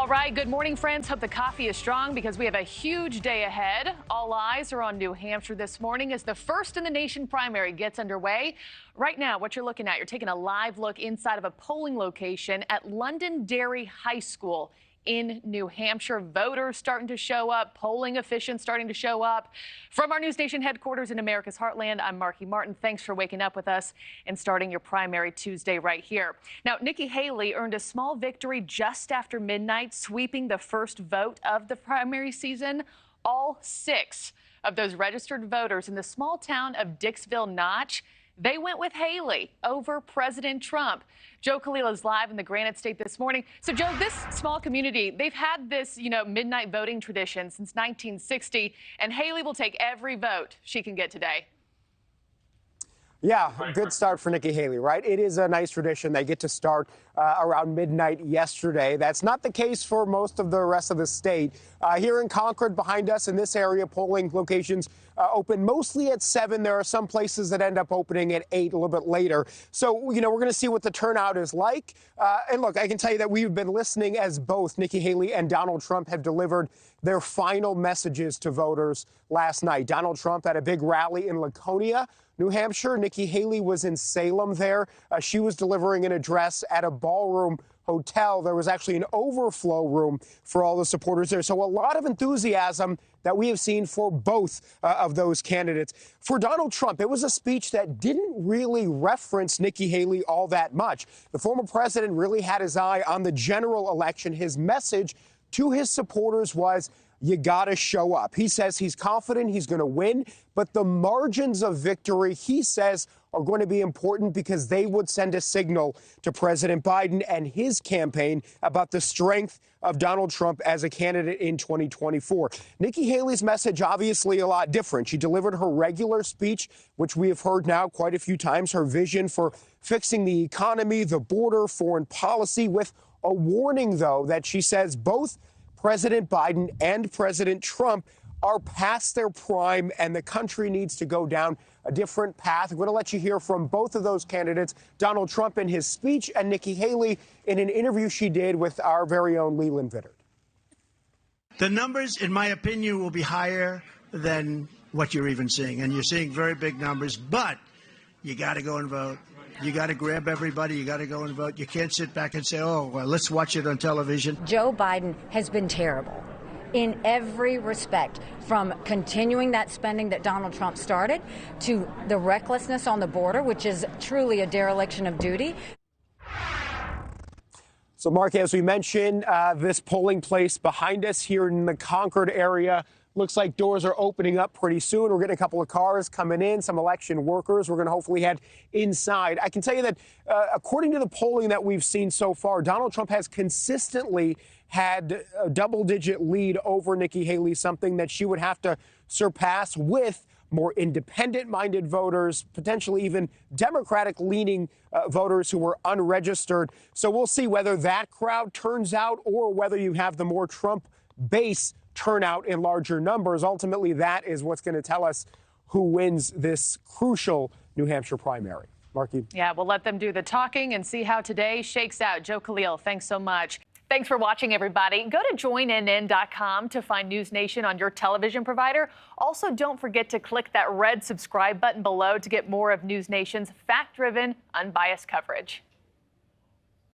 All right, good morning, friends. Hope the coffee is strong because we have a huge day ahead. All eyes are on New Hampshire this morning as the first in the nation primary gets underway. Right now, what you're looking at, you're taking a live look inside of a polling location at Londonderry High School in New Hampshire. Voters starting to show up, polling officials starting to show up. From our NewsNation headquarters in America's Heartland, I'm Markie Martin. Thanks for waking up with us and starting your primary Tuesday right here. Now, Nikki Haley earned a small victory just after midnight, sweeping the first vote of the primary season. All 6 of those registered voters in the small town of Dixville Notch, they went with Haley over President Trump. Joe Khalil is live in the Granite State this morning. So, Joe, this small community, they've had this, midnight voting tradition since 1960, and Haley will take every vote she can get today. Yeah, good start for Nikki Haley, right? It is a nice tradition. They get to start around midnight yesterday. That's not the case for most of the rest of the state. Here in Concord, behind us in this area, polling locations open mostly at 7. There are some places that end up opening at 8, a little bit later. So, we're going to see what the turnout is like. And look, I can tell you that we've been listening as both Nikki Haley and Donald Trump have delivered their final messages to voters last night. Donald Trump had a big rally in Laconia, New Hampshire. Nikki Haley was in Salem there. She was delivering an address at a ballroom hotel. There was actually an overflow room for all the supporters there. So a lot of enthusiasm that we have seen for both of those candidates. For Donald Trump, it was a speech that didn't really reference Nikki Haley all that much. The former president really had his eye on the general election. His message to his supporters was, you got to show up. He says he's confident he's going to win, but the margins of victory, he says, are going to be important because they would send a signal to President Biden and his campaign about the strength of Donald Trump as a candidate in 2024. Nikki Haley's message, obviously a lot different. She delivered her regular speech, which we have heard now quite a few times, her vision for fixing the economy, the border, foreign policy, with a warning, though, that she says both President Biden and President Trump are past their prime and the country needs to go down a different path. I'm going to let you hear from both of those candidates, Donald Trump in his speech and Nikki Haley in an interview she did with our very own Leland Vittert. The numbers, in my opinion, will be higher than what you're even seeing. And you're seeing very big numbers, but you got to go and vote. You got to grab everybody. You got to go and vote. You can't sit back and say, oh, well, let's watch it on television. Joe Biden has been terrible in every respect, from continuing that spending that Donald Trump started to the recklessness on the border, which is truly a dereliction of duty. So, Mark, as we mentioned, this polling place behind us here in the Concord area looks like doors are opening up pretty soon. We're getting a couple of cars coming in, some election workers. We're going to hopefully head inside. I can tell you that according to the polling that we've seen so far, Donald Trump has consistently had a double-digit lead over Nikki Haley, something that she would have to surpass with more independent-minded voters, potentially even Democratic-leaning voters who were unregistered. So we'll see whether that crowd turns out or whether you have the more Trump base turnout in larger numbers. Ultimately, that is what's going to tell us who wins this crucial New Hampshire primary. Markie? Yeah, we'll let them do the talking and see how today shakes out. Joe Khalil, thanks so much. Thanks for watching, everybody. Go to joinnn.com to find NewsNation on your television provider. Also, don't forget to click that red subscribe button below to get more of NewsNation's fact-driven, unbiased coverage.